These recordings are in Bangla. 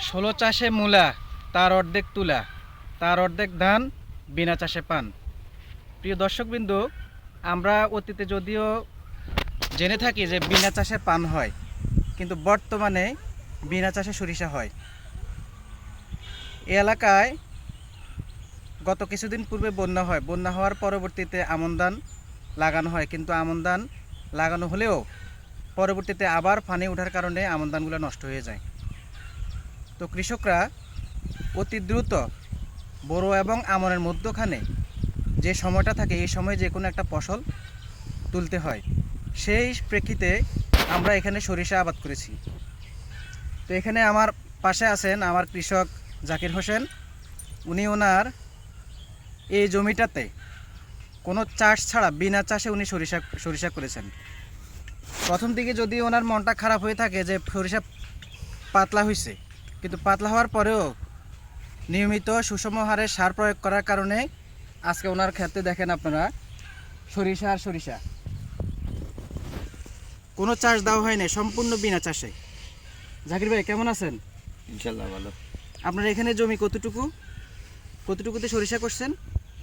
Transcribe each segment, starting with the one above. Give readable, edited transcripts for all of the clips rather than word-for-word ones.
ষোলো চাষে মূলা, তার অর্ধেক তুলা, তার অর্ধেক ধান, বিনা চাষে পান। প্রিয় দর্শকবৃন্দু, আমরা অতীতে যদিও জেনে থাকি যে বিনা চাষে পান হয়, কিন্তু বর্তমানে বিনা চাষে সরিষা হয়। এই এলাকায় গত কিছুদিন পূর্বে বন্যা হয়। বন্যা হওয়ার পরবর্তীতে আমন ধান লাগানো হয়, কিন্তু আমন ধান লাগানো হলেও পরবর্তীতে আবার পানি ওঠার কারণে আমন ধানগুলো নষ্ট হয়ে যায়। তো কৃষকরা অতি দ্রুত বোরো এবং আমনের মধ্যখানে যে সময়টা থাকে, এই সময় যে কোনো একটা ফসল তুলতে হয়। সেই প্রেক্ষিতে আমরা এখানে সরিষা আবাদ করেছি। তো এখানে আমার পাশে আছেন আমার কৃষক জাকির হোসেন। উনি ওনার এই জমিটাতে কোনো চাষ ছাড়া বিনা চাষে উনি সরিষা করেছেন। প্রথম দিকে যদি ওনার মনটা খারাপ হয়ে থাকে যে সরিষা পাতলা হয়েছে, কিন্তু পাতলা হওয়ার পরেও নিয়মিত সুষম হারে সার প্রয়োগ করার কারণে আজকে ওনার ক্ষেত্রে দেখেন আপনারা সরিষা আর সরিষা, কোনো চাষ দেওয়া হয় না, সম্পূর্ণ বিনা চাষে। জাকির ভাই কেমন আছেন? ইনশাল্লাহ ভালো। আপনার এখানে জমি কতটুকুতে সরিষা করছেন?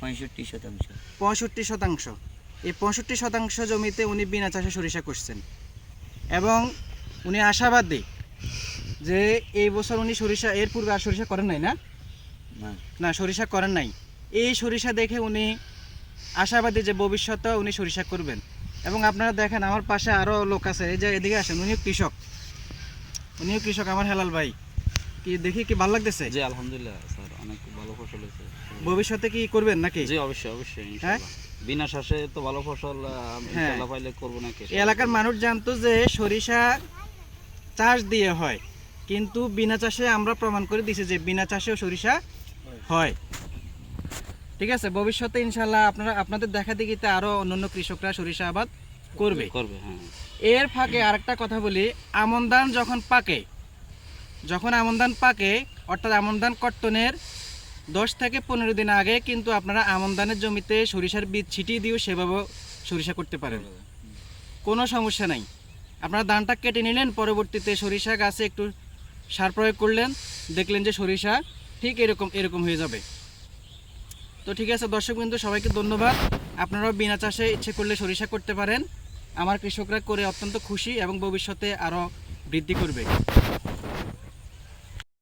65%। 65%। এই 65% জমিতে উনি বিনা চাষে সরিষা করছেন এবং উনি আশাবাদী যে এই বছর উনি সরিষা, এর পূর্বে আর সরিষা করেন নাই না? না, সরিষা করেন নাই। এই সরিষা দেখে উনি আশাবাদী যে ভবিষ্যতে উনি সরিষা করবেন। এবং আপনারা দেখেন আমার পাশে আরও লোক আছে, এই যে এদিকে আসেন, উনিও কৃষক আমার হেলাল ভাই। কি দেখি কি ভালো লাগতেছে? জি আলহামদুলিল্লাহ স্যার, অনেক ভালো ফসল হয়েছে। ভবিষ্যতে কি করবেন নাকি? জি অবশ্যই ইনশাআল্লাহ। বিনা চাষে তো ভালো ফসল ইনশাআল্লাহ পাইলে করব নাকি। এই এলাকার মানুষ জানতো যে সরিষা চাষ দিয়ে হয়, কিন্তু বিনা চাষে আমরা প্রমাণ করে দিয়েছি যে বিনা চাষেও সরিষা হয়। ঠিক আছে, ভবিষ্যতে ইনশাআল্লাহ আপনাদের দেখা দেখিতে আরো অন্যান্য কৃষকরা সরিষা আবাদ করবে। হ্যাঁ। এর ফাঁকে আরেকটা কথা বলি, আমন ধান যখন আমন ধান পাকে, অর্থাৎ আমন ধান কর্তনের 10 থেকে 15 দিন আগে কিন্তু আপনারা আমন ধানের জমিতে সরিষার বীজ ছিটিয়ে দিয়েও সেভাবেও সরিষা করতে পারেন, কোনো সমস্যা নাই। আপনারা ধানটা কেটে নিলেন, পরবর্তীতে সরিষা গাছে একটু সার প্রয়োগ করলেন, দেখলেন যে সরিষা ঠিক এরকম হয়ে যাবে। তো ঠিক আছে দর্শকবৃন্দ, সবাইকে ধন্যবাদ। আপনারাও বিনা চাষে ইচ্ছে করলে সরিষা করতে পারেন। আমার কৃষকরা করে অত্যন্ত খুশি এবং ভবিষ্যতে আরও বৃদ্ধি করবে।